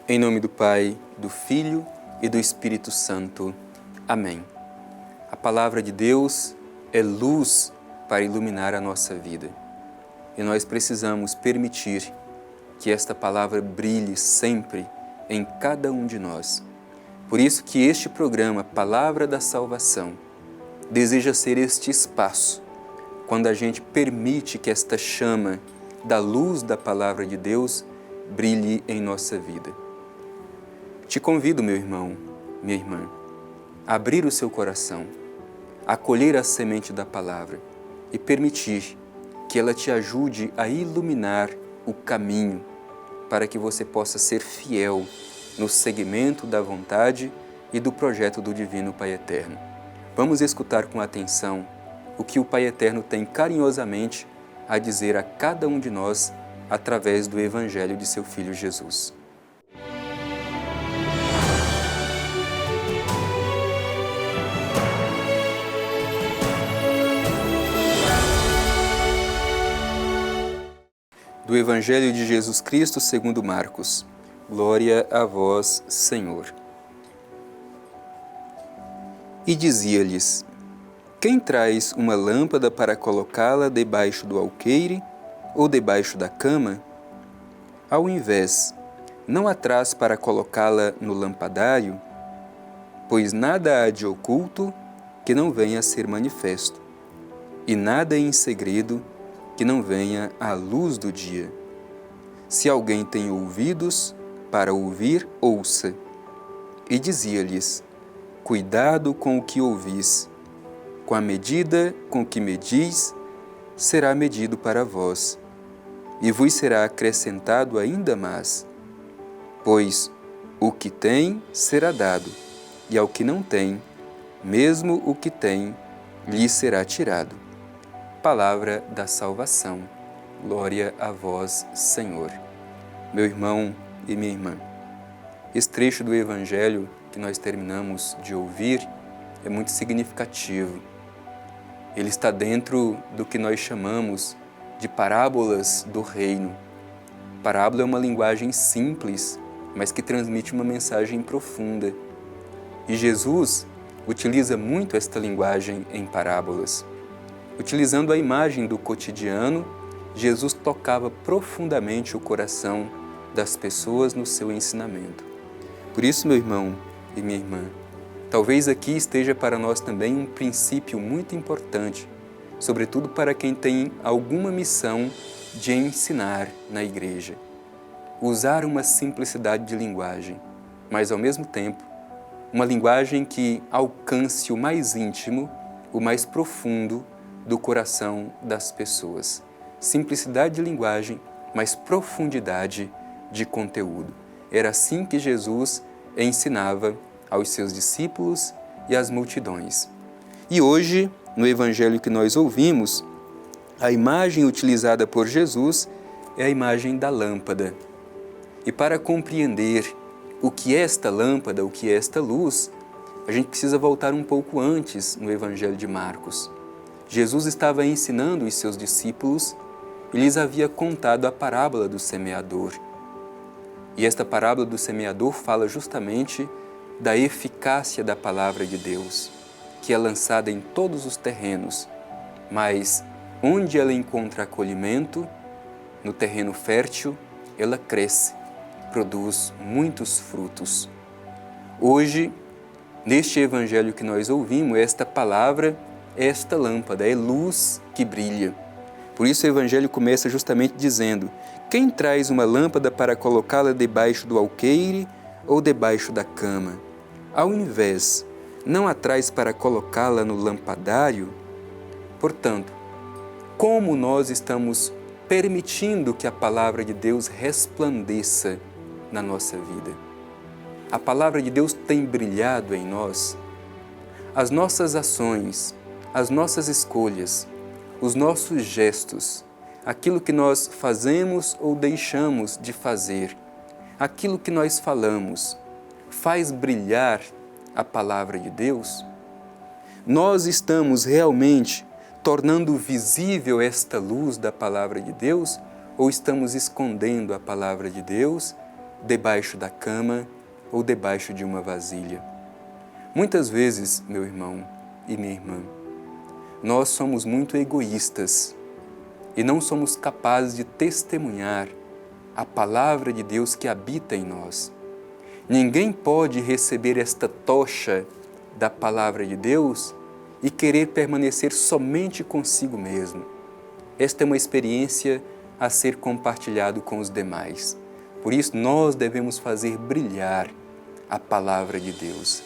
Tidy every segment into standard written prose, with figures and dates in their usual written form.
Em nome do Pai, do Filho e do Espírito Santo. Amém. A palavra de Deus é luz para iluminar a nossa vida. E nós precisamos permitir que esta palavra brilhe sempre em cada um de nós. Por isso que este programa, Palavra da Salvação, deseja ser este espaço, quando a gente permite que esta chama da luz da palavra de Deus brilhe em nossa vida. Te convido, meu irmão, minha irmã, a abrir o seu coração, a acolher a semente da palavra e permitir que ela te ajude a iluminar o caminho para que você possa ser fiel no seguimento da vontade e do projeto do Divino Pai Eterno. Vamos escutar com atenção o que o Pai Eterno tem carinhosamente a dizer a cada um de nós através do Evangelho de seu Filho Jesus. Do Evangelho de Jesus Cristo segundo Marcos. Glória a vós, Senhor. E dizia-lhes: Quem traz uma lâmpada para colocá-la debaixo do alqueire ou debaixo da cama? Ao invés, não a traz para colocá-la no lampadário? Pois nada há de oculto que não venha a ser manifesto, e nada em segredo que não venha à luz do dia. Se alguém tem ouvidos para ouvir, ouça. E dizia-lhes: Cuidado com o que ouvis. Com a medida com que medis, será medido para vós, e vos será acrescentado ainda mais. Pois o que tem será dado, e ao que não tem, mesmo o que tem, lhe será tirado. Palavra da salvação. Glória a vós, Senhor. Meu irmão e minha irmã, esse trecho do Evangelho que nós terminamos de ouvir é muito significativo. Ele está dentro do que nós chamamos de parábolas do reino. Parábola é uma linguagem simples, mas que transmite uma mensagem profunda. E Jesus utiliza muito esta linguagem em parábolas. Utilizando a imagem do cotidiano, Jesus tocava profundamente o coração das pessoas no seu ensinamento. Por isso, meu irmão e minha irmã, talvez aqui esteja para nós também um princípio muito importante, sobretudo para quem tem alguma missão de ensinar na igreja. Usar uma simplicidade de linguagem, mas ao mesmo tempo, uma linguagem que alcance o mais íntimo, o mais profundo do coração das pessoas. Simplicidade de linguagem, mas profundidade de conteúdo. Era assim que Jesus ensinava aos seus discípulos e às multidões. E hoje, no Evangelho que nós ouvimos, a imagem utilizada por Jesus é a imagem da lâmpada. E para compreender o que é esta lâmpada, o que é esta luz, a gente precisa voltar um pouco antes no Evangelho de Marcos. Jesus estava ensinando os seus discípulos e lhes havia contado a parábola do semeador. E esta parábola do semeador fala justamente da eficácia da palavra de Deus, que é lançada em todos os terrenos, mas onde ela encontra acolhimento, no terreno fértil, ela cresce, produz muitos frutos. Hoje, neste Evangelho que nós ouvimos, esta palavra é esta lâmpada, é luz que brilha. Por isso o Evangelho começa justamente dizendo: Quem traz uma lâmpada para colocá-la debaixo do alqueire ou debaixo da cama? Ao invés, não a traz para colocá-la no lampadário? Portanto, como nós estamos permitindo que a palavra de Deus resplandeça na nossa vida? A palavra de Deus tem brilhado em nós? As nossas ações, as nossas escolhas, os nossos gestos, aquilo que nós fazemos ou deixamos de fazer, aquilo que nós falamos, faz brilhar a palavra de Deus? Nós estamos realmente tornando visível esta luz da palavra de Deus ou estamos escondendo a palavra de Deus debaixo da cama ou debaixo de uma vasilha. Muitas vezes, meu irmão e minha irmã, nós somos muito egoístas e não somos capazes de testemunhar a palavra de Deus que habita em nós. Ninguém pode receber esta tocha da palavra de Deus e querer permanecer somente consigo mesmo. Esta é uma experiência a ser compartilhado com os demais. Por isso, nós devemos fazer brilhar a palavra de Deus.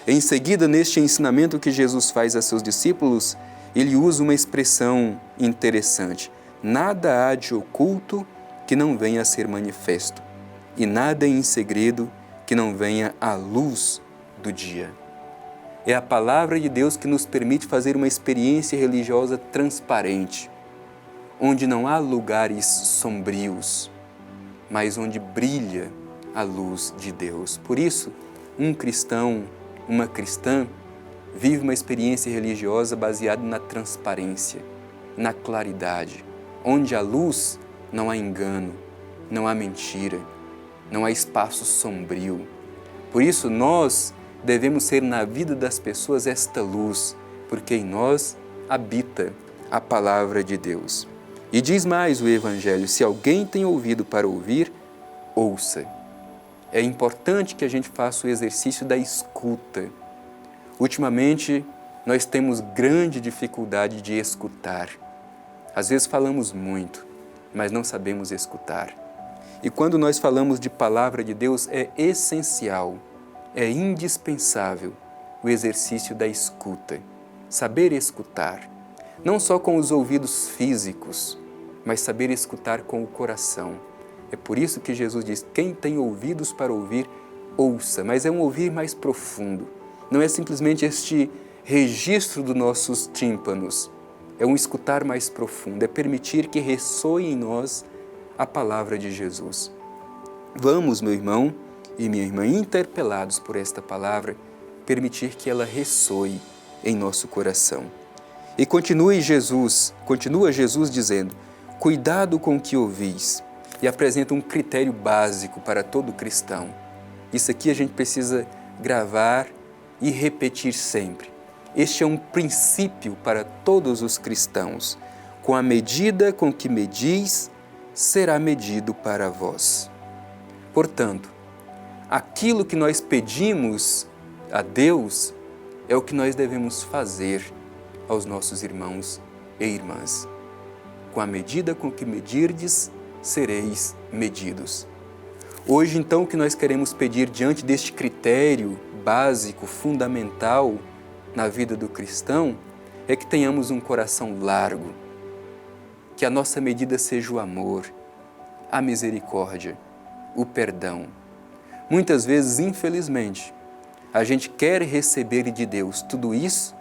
Em seguida, neste ensinamento que Jesus faz a seus discípulos, ele usa uma expressão interessante. Nada há de oculto que não venha a ser manifesto, e nada em segredo que não venha à luz do dia. É a palavra de Deus que nos permite fazer uma experiência religiosa transparente, onde não há lugares sombrios, mas onde brilha a luz de Deus. Por isso, um cristão, uma cristã, vive uma experiência religiosa baseada na transparência, na claridade. Onde há luz, não há engano, não há mentira, não há espaço sombrio. Por isso, nós devemos ser na vida das pessoas esta luz, porque em nós habita a palavra de Deus. E diz mais o Evangelho: se alguém tem ouvido para ouvir, ouça. É importante que a gente faça o exercício da escuta. Ultimamente, nós temos grande dificuldade de escutar. Às vezes falamos muito, mas não sabemos escutar. E quando nós falamos de palavra de Deus, é essencial, é indispensável o exercício da escuta. Saber escutar, não só com os ouvidos físicos, mas saber escutar com o coração. É por isso que Jesus diz: quem tem ouvidos para ouvir, ouça. Mas é um ouvir mais profundo. Não é simplesmente este registro dos nossos tímpanos. É um escutar mais profundo. É permitir que ressoe em nós a palavra de Jesus. Vamos, meu irmão e minha irmã, interpelados por esta palavra, permitir que ela ressoe em nosso coração. E continua Jesus dizendo: cuidado com o que ouvis. E apresenta um critério básico para todo cristão. Isso aqui a gente precisa gravar e repetir sempre. Este é um princípio para todos os cristãos. Com a medida com que medis, será medido para vós. Portanto, aquilo que nós pedimos a Deus é o que nós devemos fazer aos nossos irmãos e irmãs. Com a medida com que medirdes, sereis medidos. Hoje, então, o que nós queremos pedir diante deste critério básico, fundamental na vida do cristão, é que tenhamos um coração largo, que a nossa medida seja o amor, a misericórdia, o perdão. Muitas vezes, infelizmente, a gente quer receber de Deus tudo isso,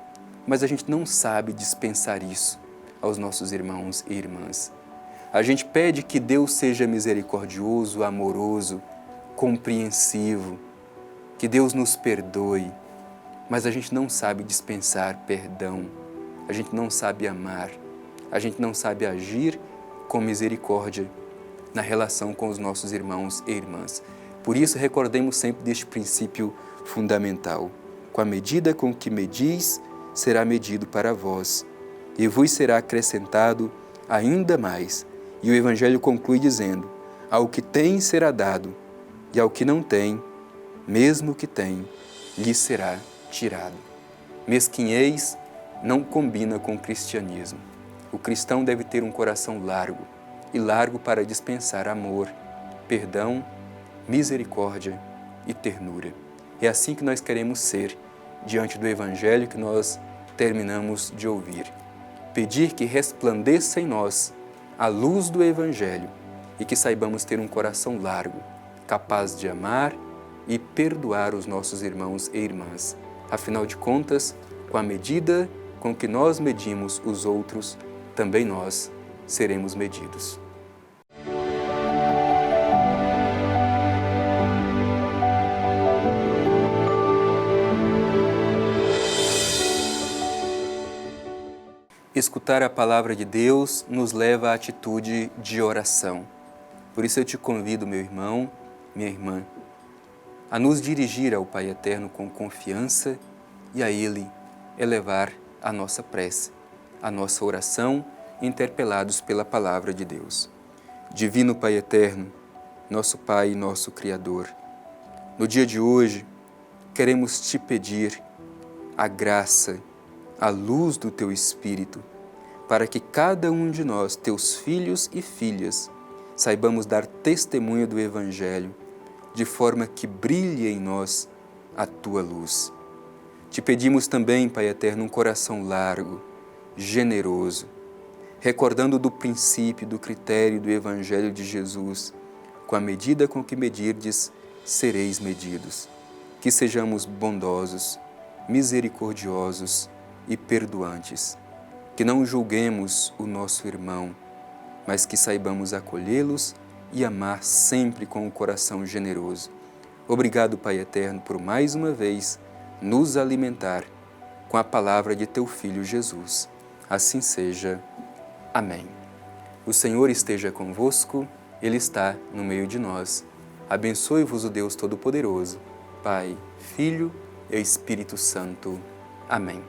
mas a gente não sabe dispensar isso aos nossos irmãos e irmãs. A gente pede que Deus seja misericordioso, amoroso, compreensivo, que Deus nos perdoe, mas a gente não sabe dispensar perdão, a gente não sabe amar, a gente não sabe agir com misericórdia na relação com os nossos irmãos e irmãs. Por isso, recordemos sempre deste princípio fundamental. Com a medida com que medis, será medido para vós, e vos será acrescentado ainda mais. E o Evangelho conclui dizendo: ao que tem será dado, e ao que não tem, mesmo que tem, lhe será tirado. Mesquinhez não combina com o cristianismo. O cristão deve ter um coração largo, e largo para dispensar amor, perdão, misericórdia e ternura. É assim que nós queremos ser diante do Evangelho que nós terminamos de ouvir. Pedir que resplandeça em nós a luz do Evangelho e que saibamos ter um coração largo, capaz de amar e perdoar os nossos irmãos e irmãs. Afinal de contas, com a medida com que nós medimos os outros, também nós seremos medidos. Escutar a palavra de Deus nos leva à atitude de oração. Por isso eu te convido, meu irmão minha irmã, a nos dirigir ao Pai Eterno com confiança e a Ele elevar a nossa prece, a nossa oração, interpelados pela Palavra de Deus. Divino Pai Eterno, nosso Pai e nosso Criador, no dia de hoje, queremos Te pedir a graça, a luz do Teu Espírito, para que cada um de nós, Teus filhos e filhas, saibamos dar testemunho do Evangelho, de forma que brilhe em nós a Tua luz. Te pedimos também, Pai Eterno, um coração largo, generoso, recordando do princípio, do critério do Evangelho de Jesus, com a medida com que medirdes, sereis medidos. Que sejamos bondosos, misericordiosos e perdoantes. Que não julguemos o nosso irmão, mas que saibamos acolhê-los e amar sempre com um coração generoso. Obrigado, Pai Eterno, por mais uma vez nos alimentar com a palavra de Teu Filho Jesus. Assim seja. Amém. O Senhor esteja convosco, Ele está no meio de nós. Abençoe-vos o Deus Todo-Poderoso, Pai, Filho e Espírito Santo. Amém.